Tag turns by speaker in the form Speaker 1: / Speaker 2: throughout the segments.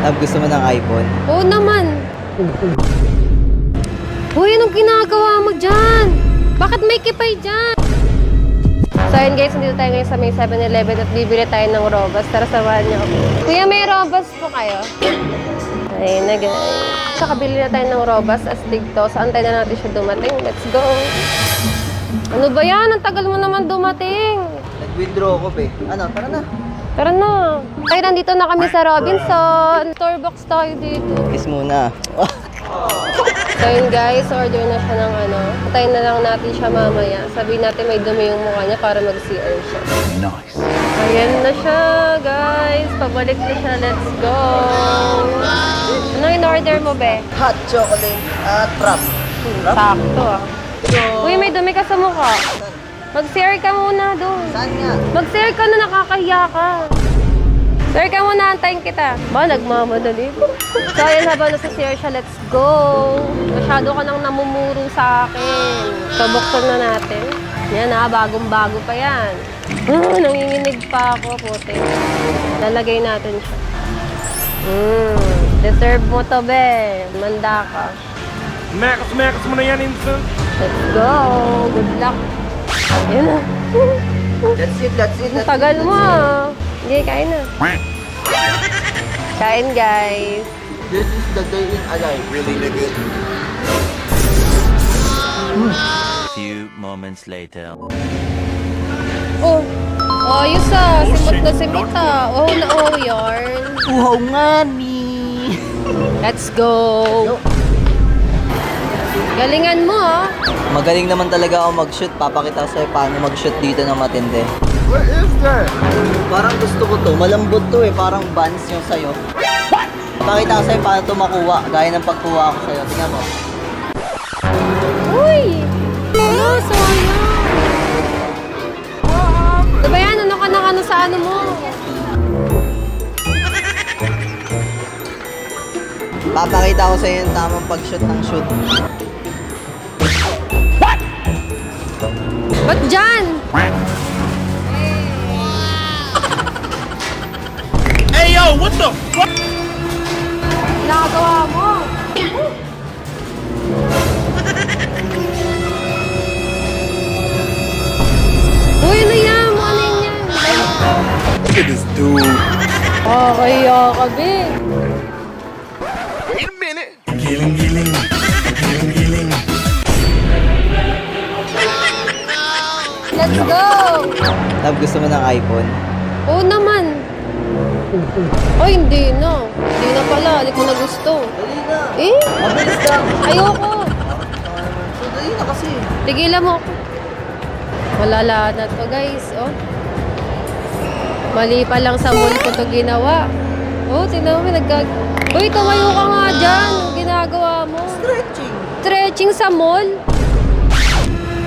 Speaker 1: Love, gusto mo ng iPhone?
Speaker 2: Oo naman. Uy, anong ginagawa mo dyan? Bakit may kipay dyan? So ayun guys, nandito tayo ngayon sa may 7-Eleven at bibili tayo ng Robas. Tara, samahan niyo ako. Kuya, may Robas po kayo? Ayun na guys. So kabili na tayo ng Robas astig to. So antay na natin siya dumating. Let's go. Ano ba yan? Ang tagal mo naman dumating.
Speaker 1: Nag-withdraw ko, be. Ano, tara na.
Speaker 2: Tara na. Tayo, nandito na kami sa Robinson. Starbucks tayo dito.
Speaker 1: Kiss muna.
Speaker 2: So yun guys, order na siya ng ano. Patayin na lang natin siya mamaya. Sabihin natin may dumi yung mukha niya para mag-CR siya.
Speaker 3: Nice.
Speaker 2: Ayan na siya guys. Pabalik na siya. Let's go. Ano in-order mo, be?
Speaker 1: Hot chocolate at wrap.
Speaker 2: Sakto ah. Uy, may dumi ka sa mukha. Mag-CR ka muna doon.
Speaker 1: Saan nga?
Speaker 2: Mag-CR ka na, nakakahiya ka. Sir, ka muna, antayin kita. Ba, nagmamadali. So, ayun, habang nasa CR siya, let's go. Masyado ka nang namumuro sa akin. So, buksan na natin. Yan ha, bagong-bago pa yan. Nanginginig pa ako, puti. Lalagay natin siya. Deserve mo to, be. Manda ka.
Speaker 3: Mekas mo na yan, Inson.
Speaker 2: Let's go. Good luck. Yan na.
Speaker 1: That's it.
Speaker 2: Ang tagal mo ah. Hindi, kain na. Kain, guys.
Speaker 1: This is the day in alive. Really, nigga.
Speaker 4: Few moments later.
Speaker 2: Oh, ayos ah. Simot na simot ah. Oh, na oh, yarn.
Speaker 1: Uhaw nga ni.
Speaker 2: Let's go. Galingan mo ah.
Speaker 1: Magaling naman talaga ako mag-shoot. Papakita ko sa'yo paano mag-shoot dito ng matindi.
Speaker 3: What is that?
Speaker 1: Parang gusto ko to. Malambot to eh. Parang buns yung sa'yo. Pakita ko sa'yo paano to makuha. Gaya ng pagkuha ko sa'yo. Tingnan mo.
Speaker 2: Uy! Ano? Sayang. Diba yan? Ano ka ng ano sa ano mo?
Speaker 1: Papakita ko sa'yo yung tamang pag-shoot ng shoot.
Speaker 2: Ba't dyan?
Speaker 3: Hey, yo, what the fuck?
Speaker 2: Nakagawa mo. Uy, ano yan? Ano yan?
Speaker 3: Look at this dude.
Speaker 2: Kaya ka, be.
Speaker 3: Wait a minute. Giling.
Speaker 2: Let's go!
Speaker 1: Love, gusto mo ng iPhone?
Speaker 2: Oo naman. Ay, hindi na. Hindi na pala. Hindi ko na gusto.
Speaker 1: Dali na.
Speaker 2: Eh?
Speaker 1: Mabilis lang.
Speaker 2: Ayoko.
Speaker 1: So, dali na kasi.
Speaker 2: Tigilan mo ako. Malala na to, guys. Oh. Mali pa lang sa mall ko to ginawa. Oh, tingnan mo. Uy, tumayo ka nga dyan. Anong ginagawa mo?
Speaker 1: Stretching.
Speaker 2: Stretching sa mall?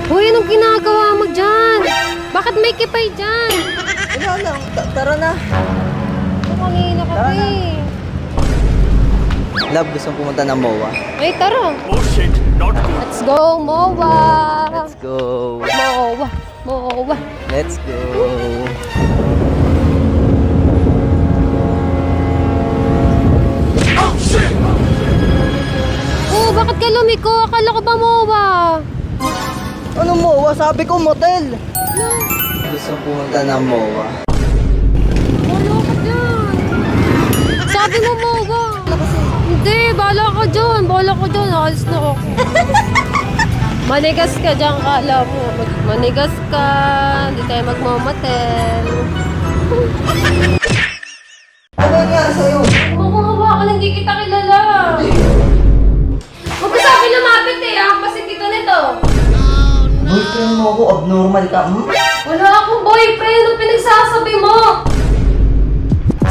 Speaker 2: Uy, anong ginagawa mo dyan? Bakit may kipay dyan?
Speaker 1: Wala lang. Tara na.
Speaker 2: Kanina ka pa eh.
Speaker 1: Love, gusto pumunta ng MOA.
Speaker 2: Ay, tara.
Speaker 3: Oh shit, not good.
Speaker 2: Let's go, MOA!
Speaker 1: Let's go.
Speaker 2: MOA.
Speaker 1: Let's go.
Speaker 2: Oh, bakit ka lumiko? Akala ko ba MOA?
Speaker 1: Ano MOA? Sabi ko motel. Gusto pumunta ng MOA.
Speaker 2: Wala ka dyan. Sabi mo MOA. Hindi, bala ka dyan. Alis na ako. Manigas ka dyan, kala mo. Manigas ka. Hindi tayo magmamatel.
Speaker 1: Ano nga sa'yo?
Speaker 2: Makahawakan, hindi kita kilala. Huwag ka sabi lumapit eh. Ako kasi dito nito.
Speaker 1: Boyfriend mo ako, abnormal ka.
Speaker 2: Wala akong boyfriend. Anong pinagsasabi mo?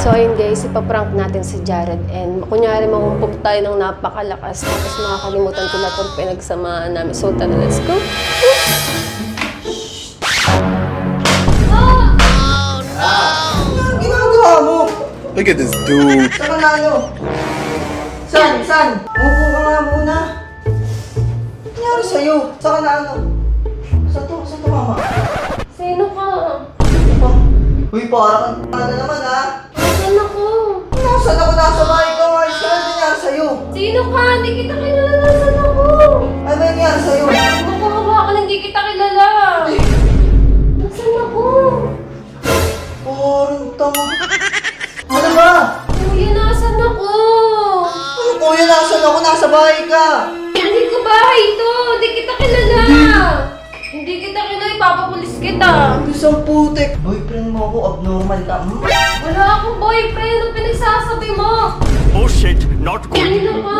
Speaker 2: So ayun guys, ipaprank natin si Jared and kunyari mangumpog tayo ng napakalakas tapos makakalimutan ko na itong pinagsamaan namin. So tara, let's go!
Speaker 1: Ano ginagawa mo?
Speaker 3: Look at this dude.
Speaker 1: Saan ka na ano? San? Upo ka nga muna. Ano nangyari sa'yo? Saan ka na ano? Saan to mama?
Speaker 2: Sino ka?
Speaker 1: Uy, parang na naman ha?
Speaker 2: Saan ako?
Speaker 1: Nasaan ako? Nasa bahay ka? Ano ba?
Speaker 2: Kuya, nasan ako?
Speaker 1: Ano kuya, nasan ako? Nasa bahay ka.
Speaker 2: Hindi ko bahay ito. Hindi kita kilala. Hindi kita kilala. Ipapapulis kita.
Speaker 1: Isang putik. Boyfriend mo ako, abnormal ka.
Speaker 2: Wala akong boyfriend. Ano pinagsasabi mo?
Speaker 3: Oh shit, not good.
Speaker 2: Kanina ka.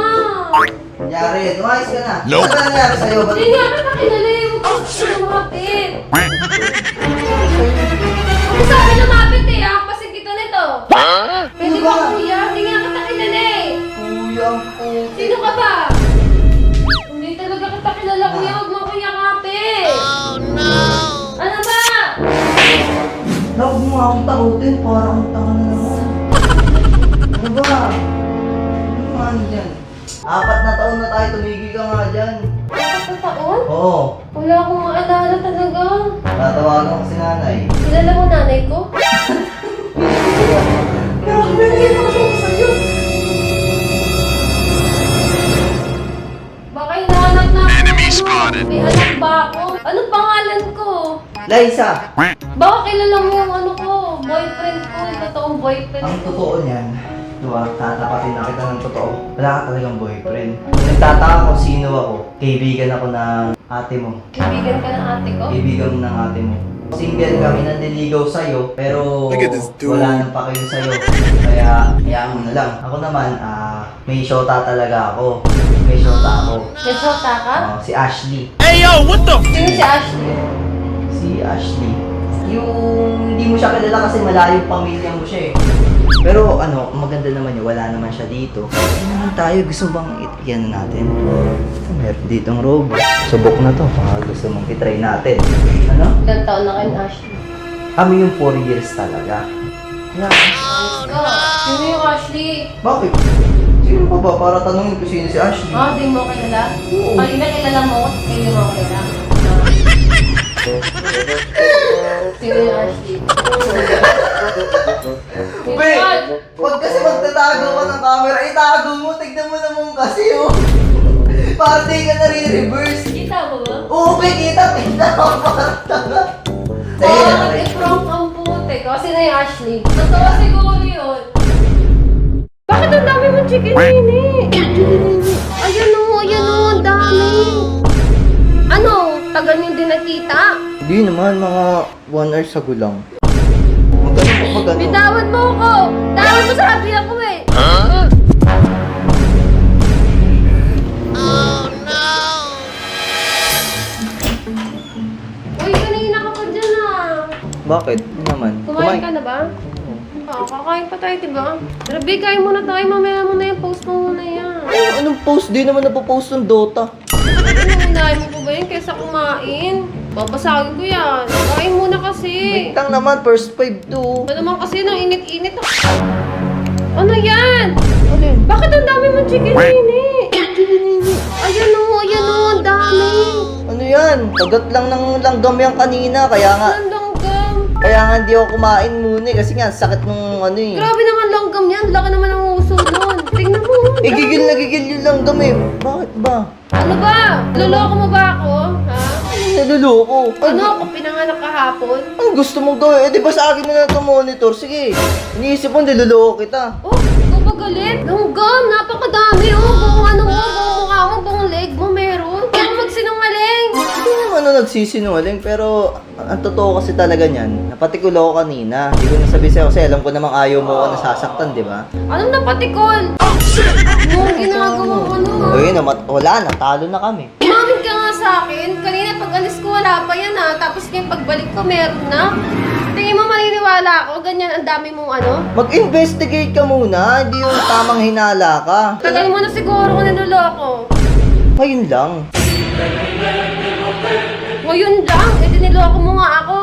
Speaker 1: Nangyari, tumayos ka na.
Speaker 3: Nope.
Speaker 1: Ano ba nangyari sa'yo? Ba't
Speaker 2: Hindi nga kita kilala eh. Huwag ka gusto lumapit. Ano sabi lumapit eh? Hampasin kita nito. Pwede ba kuya? Hindi nga kita kilala eh.
Speaker 1: kuya ang putik?
Speaker 2: Sino ka ba? Hindi talaga kita kilala kuya. Huwag mo akong yakapin. Oh no! Ano ba?
Speaker 1: Huwag mo nga akong takutin, parang tanga na naman. Ano ba? Ano nga dyan? 4 na taon na tayo, tumigil ka nga dyan.
Speaker 2: Apat na taon?
Speaker 1: Oo,
Speaker 2: Wala akong maalala talaga.
Speaker 1: tatawagan ko si nanay.
Speaker 2: Kilala mo nanay ko?
Speaker 1: Pero hindi mo siya ko sa'yo.
Speaker 2: Baka hinahanap na ako. May anak ba ako? Anong pangalan ko?
Speaker 1: Liza,
Speaker 2: Baka kilala mo yung ano ko, boyfriend ko, yung totoong boyfriend
Speaker 1: ang
Speaker 2: ko.
Speaker 1: totoo niyan, diba, tatapatin na kita ng totoo. Wala ka talagang boyfriend. Nagtataka kung sino ako. Kaibigan ako ng ate mo.
Speaker 2: Kaibigan ka ng ate ko?
Speaker 1: Kaibigan mo ng ate mo. Single kami, nanliligaw sa'yo, pero
Speaker 3: Look at this dude.
Speaker 1: wala nang pakil sa'yo. Kaya, hayaan mo na lang. Ako naman, may shota talaga ako. May shota ako.
Speaker 2: May shota ka?
Speaker 1: Si Ashley.
Speaker 3: Hey yo, what the?
Speaker 2: Sino si Ashley?
Speaker 1: Si Ashley. Yung hindi mo siya kilala kasi malayong pamilya mo siya eh. Pero ano, maganda naman yun, wala naman siya dito. Ano naman tayo, gusto bang yan natin? Meron ditong robot. Subok na to, baka gusto mong itry natin. Ano?
Speaker 2: Ilang taon na kayo Ashley?
Speaker 1: Kami yung 4 years talaga. Kaya,
Speaker 2: Let's go! Sino yung Ashley?
Speaker 1: bakit? Sino pa ba? Para tanungin ko sino si Ashley.
Speaker 2: Ah, di mo kilala?
Speaker 1: Oo.
Speaker 2: Kanina kilala mo, hindi mo kilala. Sino yung Ashley?
Speaker 1: Wait! Huwag kasi magtatago ka ng camera, itago mo, tignan mo naman kasi oh. Para di ka nare-reverse.
Speaker 2: Kita mo ba?
Speaker 1: Oo, kita mo, parang tanga.
Speaker 2: Oo, nag-prank ang puti ko. Sino yung Ashley? Totoo siguro yun. Bakit ang dami mong chicken nini? Ayan o, ang dami. Ano? Tagal niyo din nakita?
Speaker 1: Hindi naman, mga 1 hour sago lang. Magano mo, magano?
Speaker 2: Bitawan mo ako! Tawad mo sabi ako eh! Uy, kanina ka pa dyan ah!
Speaker 1: Bakit? Ano naman?
Speaker 2: Kumain ka na ba? Oo, kakain pa tayo, diba? Pero kain muna tayo, mamaya mo na yung post mo muna yan.
Speaker 1: Anong post? Di naman napopost ng Dota.
Speaker 2: Ano, unahin mo pa ba yun kaysa kumain? Babasagin ko yan. Kain muna kasi.
Speaker 1: Wait lang naman, first 5 to.
Speaker 2: Ano naman kasi nang init-init. Ano yan?
Speaker 1: Alin?
Speaker 2: Bakit ang dami mong chicken nini? Ayan o, ang dami.
Speaker 1: Ano yan? Kagat lang ng langgam yan kanina, kaya nga hindi ako kumain muna eh, kasi nga sakit nung ano eh.
Speaker 2: Grabe naman langgam yan. Laki naman ang uso doon. Tingnan mo.
Speaker 1: Gigil na gigil yung langgam eh. Bakit ba?
Speaker 2: Ano ba? Luloko mo ba ako? Ha?
Speaker 1: Naluloko.
Speaker 2: Ano ako pinanganak kahapon?
Speaker 1: Ang gusto mong gawin? Eh, di ba sa akin mo na ito monitor? Sige. Iniisip mo, niloloko kita.
Speaker 2: Oh, kapagalit. Langgam, napakadami. Oh, buong ano mo, buong mukha mo, buong leg mo meron. Kaya magsinungaling.
Speaker 1: Hindi naman ano nagsisinungaling, pero ang totoo kasi talaga niyan, napatikulo ko kanina. Hindi ko nasabi sa'yo kasi alam ko namang ayaw mo ako nasasaktan, di ba?
Speaker 2: Anong napatikol? Anong ginagawa ko naman?
Speaker 1: O yun, wala na, talo na kami.
Speaker 2: Umamit ka nga sa akin. Kanina pag alis ko wala pa yan ha. Tapos ngayon pagbalik ko meron na. Tingin mo maniniwala ako? Ganyan ang dami mong ano?
Speaker 1: Mag-investigate ka muna, hindi yung tamang hinala ka.
Speaker 2: Tagal mo na siguro ko niloloko.
Speaker 1: Ayun lang.
Speaker 2: Ngayon lang, niloko mo nga ako.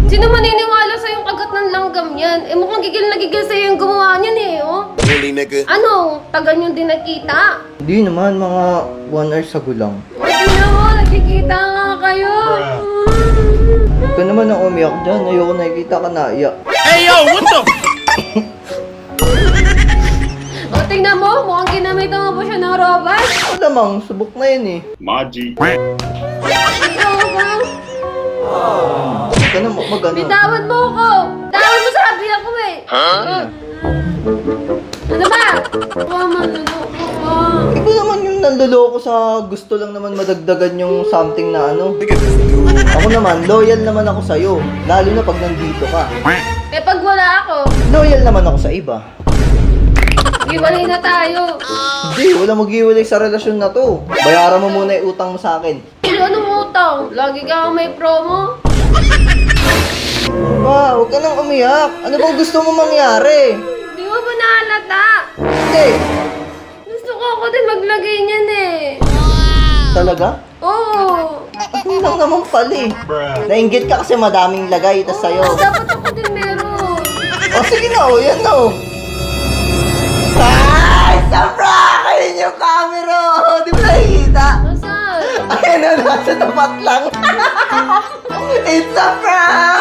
Speaker 2: Sino maniniwala sa yung kagat ng langgam yan? Eh mukhang gigil na gigil sa'yo yung gumawa niyan eh, oh.
Speaker 3: Really, nigga?
Speaker 2: Ano? Tagal nyo din nakita?
Speaker 1: Hindi naman, mga 1 hour sago lang.
Speaker 2: Tingnan mo, nagkikita nga kayo.
Speaker 1: Huwag ka naman ang umiyak dyan, ayoko nakikita ka na iyak.
Speaker 3: Hey yo, what the?
Speaker 2: O, tingnan mo, mukhang ginamitan mo pa siya ng robot.
Speaker 1: Wala mang, subok na yun eh.
Speaker 3: Maji.
Speaker 2: Ikaw ba?
Speaker 1: Huwag ka na mag-ano.
Speaker 2: Bitawan mo ako! Tawad mo sabi ako eh! Ano ba? Manluloko ka.
Speaker 1: Iba naman yung nanloloko sa gusto lang naman madagdagan yung something na ano. Ako naman, loyal naman ako sa'yo. Lalo na pag nandito ka.
Speaker 2: Eh pag wala ako,
Speaker 1: Loyal naman ako sa iba.
Speaker 2: iwalay na tayo.
Speaker 1: Hindi, wala mag-iwalay sa relasyon na to. Bayaran mo muna yung utang mo sa akin.
Speaker 2: Anong utang? Lagi ka may promo.
Speaker 1: Ba, huwag ka nang umiyak. Ano bang gusto mo mangyari?
Speaker 2: Di mo ba nahalata?
Speaker 1: Hindi.
Speaker 2: Gusto ko ako din maglagay niyan eh.
Speaker 1: Talaga?
Speaker 2: Oo.
Speaker 1: Ako lang naman pala eh. Nainggit ka kasi madaming lagay, tas sa'yo.
Speaker 2: Dapat ako din meron.
Speaker 1: O sige na, o yan na o. Ay! Sabra! Ayun yung camera! Di ba nakikita?
Speaker 2: Nasaan?
Speaker 1: Ayun na, nasa tapat lang. It's a prank!